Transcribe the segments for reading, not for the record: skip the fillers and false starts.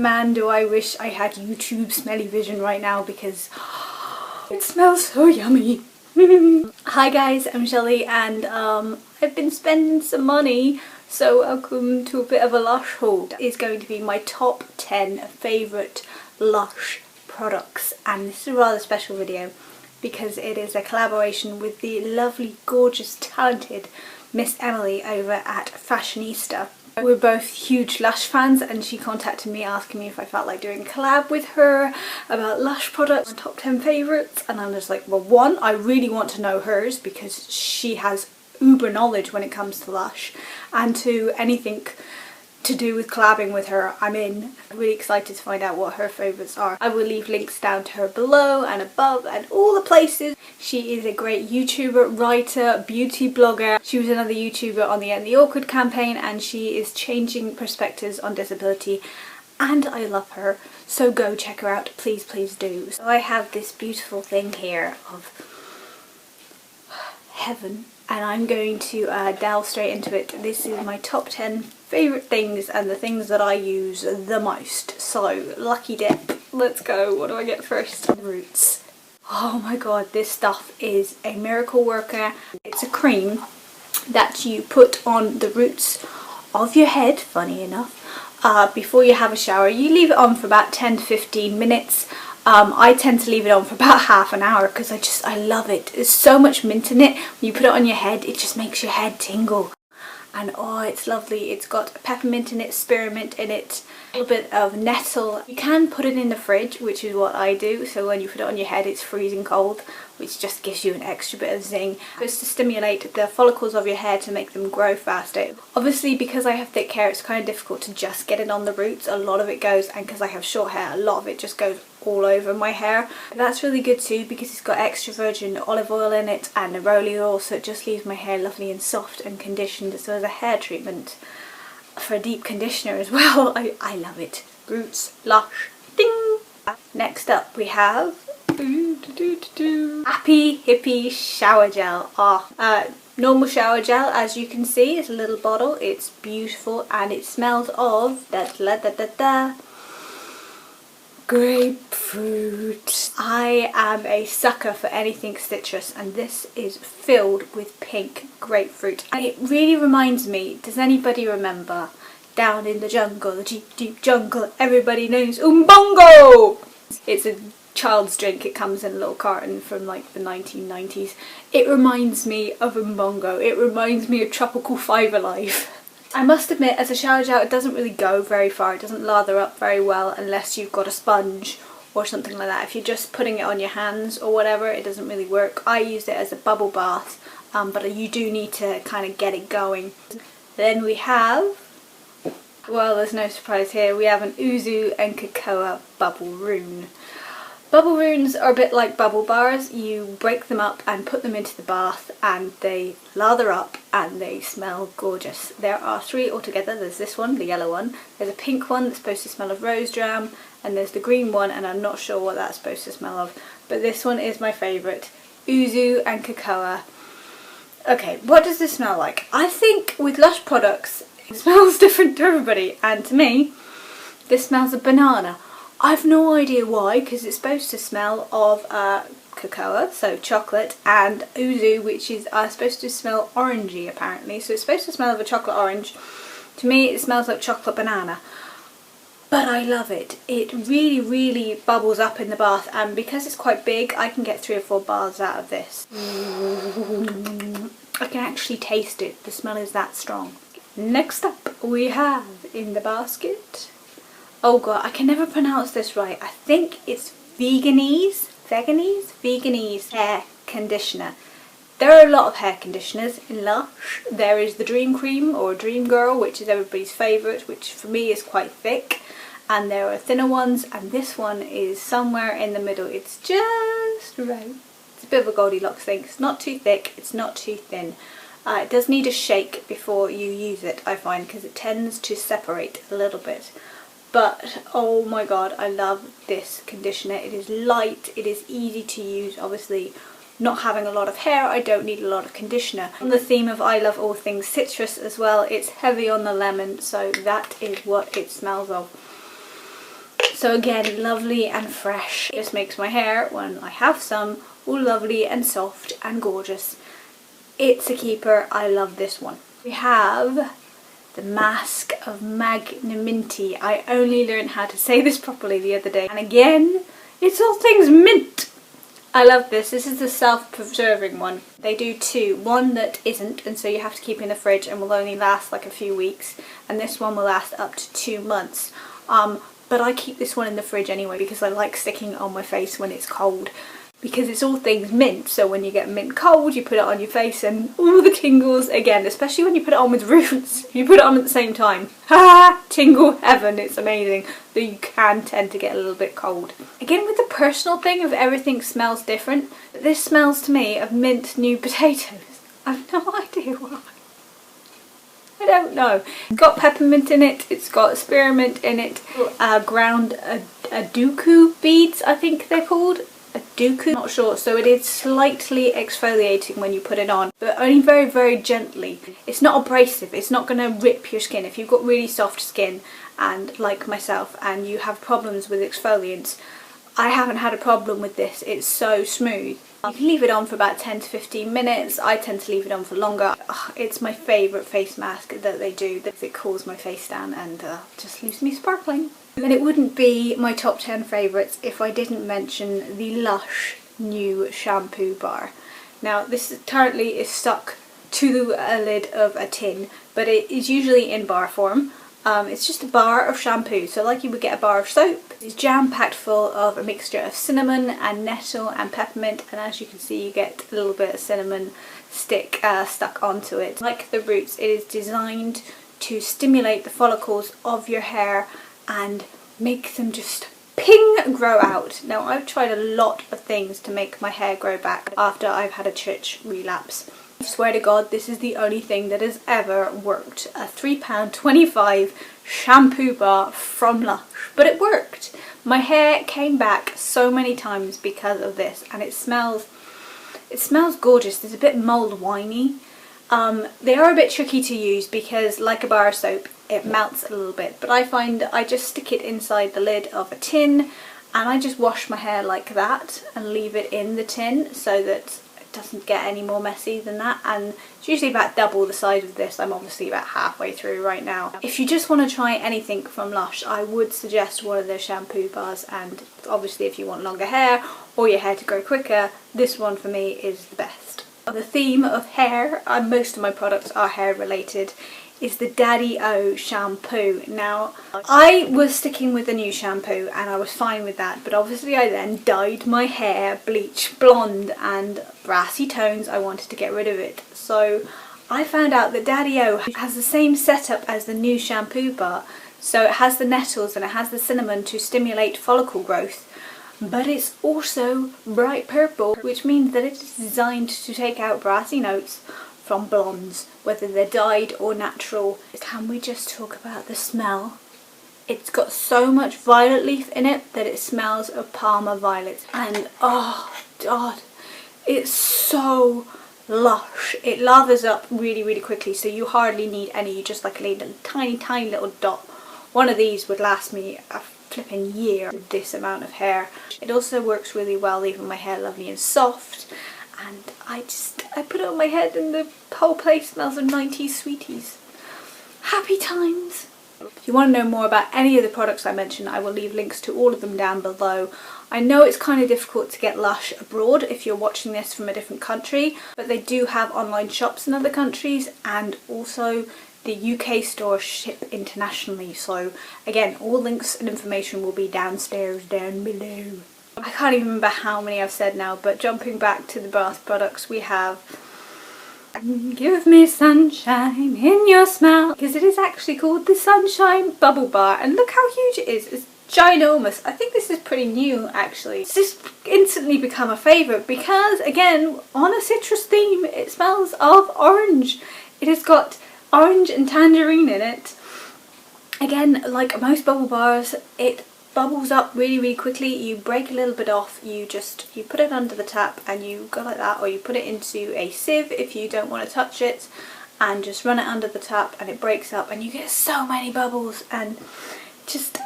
Man, do I wish I had YouTube smelly vision right now because it smells so yummy. Hi guys, I'm Shelley and I've been spending some money, so welcome to a bit of a Lush haul. It is going to be my top 10 favourite Lush products, and this is a rather special video because it is a collaboration with the lovely, gorgeous, talented Miss Emily over at Fashionista. We're both huge Lush fans and she contacted me asking me if I felt like doing a collab with her about Lush products, my top 10 favourites, and I'm just like, well, one, I really want to know hers because she has uber knowledge when it comes to Lush, and two, anything to do with collabing with her, I'm in. I'm really excited to find out what her favourites are. I will leave links down to her below and above and all the places. She is a great YouTuber, writer, beauty blogger. She was another YouTuber on the End the Awkward campaign, and she is changing perspectives on disability, and I love her. So go check her out, please, please do. So I have this beautiful thing here of heaven, and I'm going to delve straight into it. This is my top 10 favourite things and the things that I use the most. So, lucky dip, let's go. What do I get first? Roots. Oh my god, this stuff is a miracle worker. It's a cream that you put on the roots of your head, funny enough, before you have a shower. You leave it on for about 10 to 15 minutes. I tend to leave it on for about half an hour because I love it. There's so much mint in it. When you put it on your head, it just makes your head tingle. And oh, it's lovely. It's got peppermint in it, spearmint in it, a little bit of nettle. You can put it in the fridge, which is what I do. So when you put it on your head, it's freezing cold, which just gives you an extra bit of zing. It's supposed to stimulate the follicles of your hair to make them grow faster. Obviously, because I have thick hair, it's kind of difficult to just get it on the roots. A lot of it goes, and because I have short hair, a lot of it just goes all over my hair. That's really good too because it's got extra virgin olive oil in it and neroli oil, so it just leaves my hair lovely and soft and conditioned. So as a hair treatment for a deep conditioner as well, I love it. Roots, Lush, ding! Next up we have Happy Hippie Shower Gel. Normal shower gel, as you can see, is a little bottle. It's beautiful and it smells of grapefruit. I am a sucker for anything citrus, and this is filled with pink grapefruit. And it really reminds me, does anybody remember Down in the Jungle, the deep, deep jungle, everybody knows Umbongo? It's a child's drink. It comes in a little carton from like the 1990s. It reminds me of Umbongo. It reminds me of Tropical Fibre Life. I must admit, as a shower gel, it doesn't really go very far. It doesn't lather up very well unless you've got a sponge or something like that. If you're just putting it on your hands or whatever, it doesn't really work. I use it as a bubble bath, but you do need to kind of get it going. Then we have, well, there's no surprise here, we have an Yuzu and Cocoa Bubble Rune. Bubble runes are a bit like bubble bars. You break them up and put them into the bath and they lather up and they smell gorgeous. There are 3 altogether. There's this one, the yellow one. There's a pink one that's supposed to smell of rose jam, and there's the green one, and I'm not sure what that's supposed to smell of. But this one is my favourite. Yuzu and Cocoa. Okay, what does this smell like? I think with Lush products, it smells different to everybody, and to me, this smells of banana. I've no idea why, because it's supposed to smell of cocoa, so chocolate, and yuzu, which is supposed to smell orangey apparently. So it's supposed to smell of a chocolate orange. To me it smells like chocolate banana. But I love it. It really, really bubbles up in the bath, and because it's quite big, I can get 3 or 4 bars out of this. I can actually taste it. The smell is that strong. Next up we have in the basket, oh god, I can never pronounce this right. I think it's Veganese hair conditioner. There are a lot of hair conditioners in Lush. There is the Dream Cream or Dream Girl, which is everybody's favourite, which for me is quite thick. And there are thinner ones, and this one is somewhere in the middle. It's just right. It's a bit of a Goldilocks thing. It's not too thick, it's not too thin. It does need a shake before you use it, I find, because it tends to separate a little bit. But oh my god, I love this conditioner. It is light, it is easy to use. Obviously, not having a lot of hair, I don't need a lot of conditioner. On the theme of I love all things citrus as well, it's heavy on the lemon, so that is what it smells of. So again, lovely and fresh. It just makes my hair, when I have some, all lovely and soft and gorgeous. It's a keeper. I love this one. We have the Mask of Magnanimity. I only learned how to say this properly the other day. And again, it's all things mint. I love this. This is the self-preserving one. They do two. One that isn't, and so you have to keep in the fridge and will only last like a few weeks. And this one will last up to 2 months. But I keep this one in the fridge anyway because I like sticking it on my face when it's cold. Because it's all things mint, so when you get mint cold you put it on your face and all the tingles again, especially when you put it on with Roots. You put it on at the same time. Ha! Tingle heaven, it's amazing. Though you can tend to get a little bit cold. Again, with the personal thing of everything smells different, this smells to me of mint new potatoes. I've no idea why. I don't know. It's got peppermint in it, it's got spearmint in it, ground aduku beads, I think they're called. Aduku, not sure. So it is slightly exfoliating when you put it on, but only very, very gently. It's not abrasive, it's not going to rip your skin. If you've got really soft skin, and like myself, and you have problems with exfoliants, I haven't had a problem with this. It's so smooth. You can leave it on for about 10 to 15 minutes. I tend to leave it on for longer. It's my favourite face mask that they do. It cools my face down and just leaves me sparkling. And it wouldn't be my top 10 favourites if I didn't mention the Lush new shampoo bar. Now this currently is stuck to a lid of a tin, but it is usually in bar form. It's just a bar of shampoo, so like you would get a bar of soap. It's jam-packed full of a mixture of cinnamon and nettle and peppermint, and as you can see you get a little bit of cinnamon stick stuck onto it. Like the Roots, it is designed to stimulate the follicles of your hair and make them just ping grow out. Now I've tried a lot of things to make my hair grow back after I've had a church relapse. I swear to God, this is the only thing that has ever worked. A £3.25 shampoo bar from Lush. But it worked. My hair came back so many times because of this, and it smells gorgeous. It's a bit mulled winey. They are a bit tricky to use because, like a bar of soap, it melts a little bit, but I find I just stick it inside the lid of a tin and I just wash my hair like that and leave it in the tin so that it doesn't get any more messy than that, and it's usually about double the size of this. I'm obviously about halfway through right now. If you just want to try anything from Lush, I would suggest one of their shampoo bars, and obviously if you want longer hair or your hair to grow quicker, this one for me is the best. The theme of hair, and most of my products are hair related, is the Daddy-O shampoo. Now, I was sticking with the new shampoo and I was fine with that, but obviously I then dyed my hair bleach blonde and brassy tones. I wanted to get rid of it. So I found out that Daddy-O has the same setup as the new shampoo bar. So it has the nettles and it has the cinnamon to stimulate follicle growth. But it's also bright purple, which means that it is designed to take out brassy notes from blondes, whether they're dyed or natural. Can we just talk about the smell? It's got so much violet leaf in it that it smells of Parma violets, and oh God, it's so lush. It lathers up really, really quickly, so you hardly need any. You just like need a tiny, tiny little dot. One of these would last me a flipping year with this amount of hair. It also works really well leaving my hair lovely and soft. And I put it on my head and the whole place smells of 90s sweeties. Happy times! If you want to know more about any of the products I mentioned, I will leave links to all of them down below. I know it's kind of difficult to get Lush abroad if you're watching this from a different country, but they do have online shops in other countries, and also the UK store ship internationally. So again, all links and information will be downstairs down below. I can't even remember how many I've said now, but jumping back to the bath products, we have Give Me Sunshine in Your Smell, because it is actually called the Sunshine Bubble Bar, and look how huge it is. It's ginormous. I think this is pretty new actually. It's just instantly become a favourite because, again, on a citrus theme, it smells of orange. It has got orange and tangerine in it. Again, like most bubble bars, it bubbles up really, really quickly. You break a little bit off, you put it under the tap and you go like that, or you put it into a sieve if you don't want to touch it, and just run it under the tap and it breaks up and you get so many bubbles, and just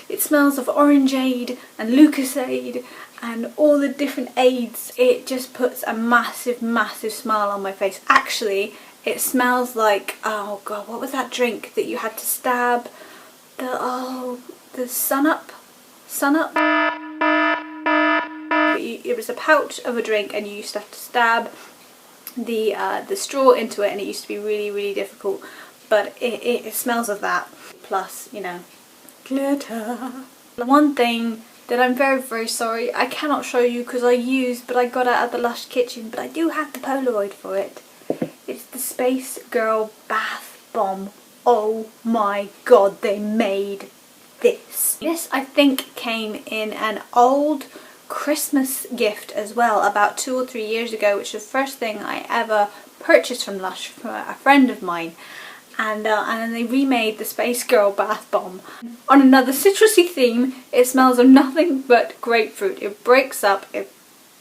it smells of orangeade and Lucasade and all the different aids. It just puts a massive smile on my face. Actually, it smells like, oh god, what was that drink that you had to stab? The Sun Up? It was a pouch of a drink and you used to have to stab the straw into it, and it used to be really difficult, but it smells of that, plus, you know, glitter. One thing that I'm very sorry I cannot show you because but I got out of the Lush kitchen, but I do have the Polaroid for it. It's the Space Girl Bath Bomb. Oh my god, they made this. This I think came in an old Christmas gift as well, about 2 or 3 years ago, which was the first thing I ever purchased from Lush from a friend of mine. And then they remade the Space Girl Bath Bomb. On another citrusy theme, it smells of nothing but grapefruit. It breaks up, it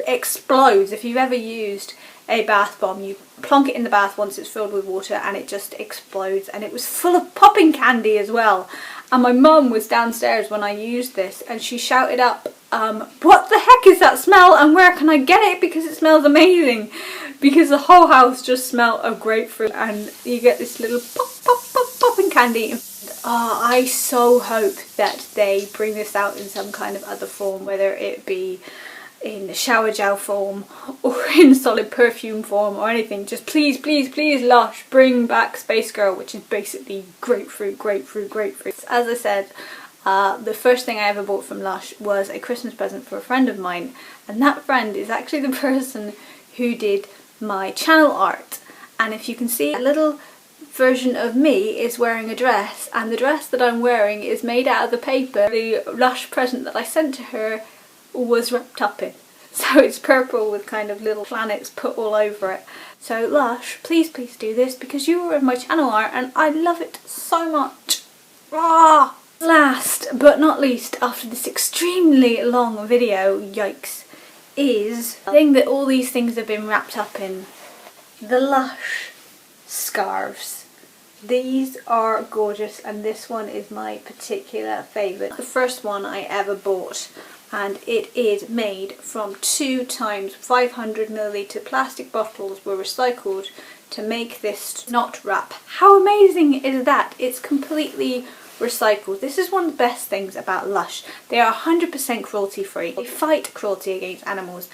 explodes. If you've ever used a bath bomb, you plonk it in the bath once it's filled with water and it just explodes. And it was full of popping candy as well. And my mum was downstairs when I used this and she shouted up, what the heck is that smell and where can I get it, because it smells amazing. Because the whole house just smelled of grapefruit and you get this little popping candy. I so hope that they bring this out in some kind of other form, whether it be in shower gel form or in solid perfume form or anything. Just please Lush, bring back Space Girl, which is basically grapefruit. As I said, the first thing I ever bought from Lush was a Christmas present for a friend of mine, and that friend is actually the person who did my channel art. And if you can see, a little version of me is wearing a dress, and the dress that I'm wearing is made out of the paper the Lush present that I sent to her was wrapped up in. So it's purple with kind of little planets put all over it. So Lush, please do this, because you were in my channel art and I love it so much. Last but not least, after this extremely long video, yikes, is the thing that all these things have been wrapped up in. The Lush scarves. These are gorgeous, and this one is my particular favourite. The first one I ever bought, and it is made from 2 times 500ml plastic bottles were recycled to make this knot wrap. How amazing is that? It's completely recycled. This is one of the best things about Lush. They are 100% cruelty free. They fight cruelty against animals.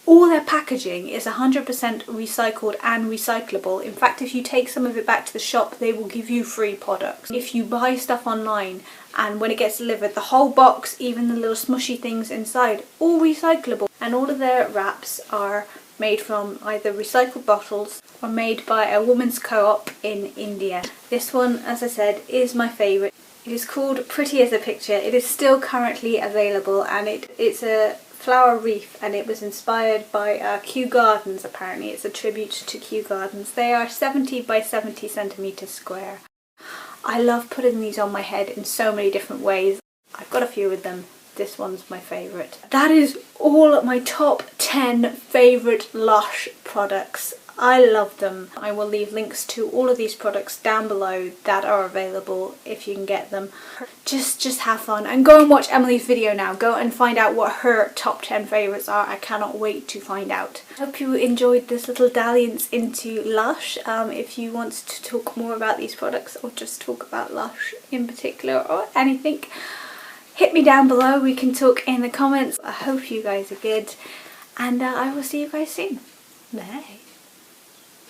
All their packaging is 100% recycled and recyclable. In fact, if you take some of it back to the shop, they will give you free products. If you buy stuff online and when it gets delivered, the whole box, even the little smushy things inside, all recyclable. And all of their wraps are made from either recycled bottles or made by a women's co-op in India. This one, as I said, is my favourite. It is called Pretty as a Picture. It is still currently available, and it's a flower wreath, and it was inspired by Kew Gardens. Apparently it's a tribute to Kew Gardens. They are 70 by 70 centimetres square. I love putting these on my head in so many different ways. I've got a few of them. This one's my favourite. That is all my top 10 favourite Lush products. I love them. I will leave links to all of these products down below that are available if you can get them. Just have fun and go and watch Emily's video now. Go and find out what her top 10 favourites are. I cannot wait to find out. I hope you enjoyed this little dalliance into Lush. If you want to talk more about these products or just talk about Lush in particular or anything, hit me down below. We can talk in the comments. I hope you guys are good, and I will see you guys soon. Bye.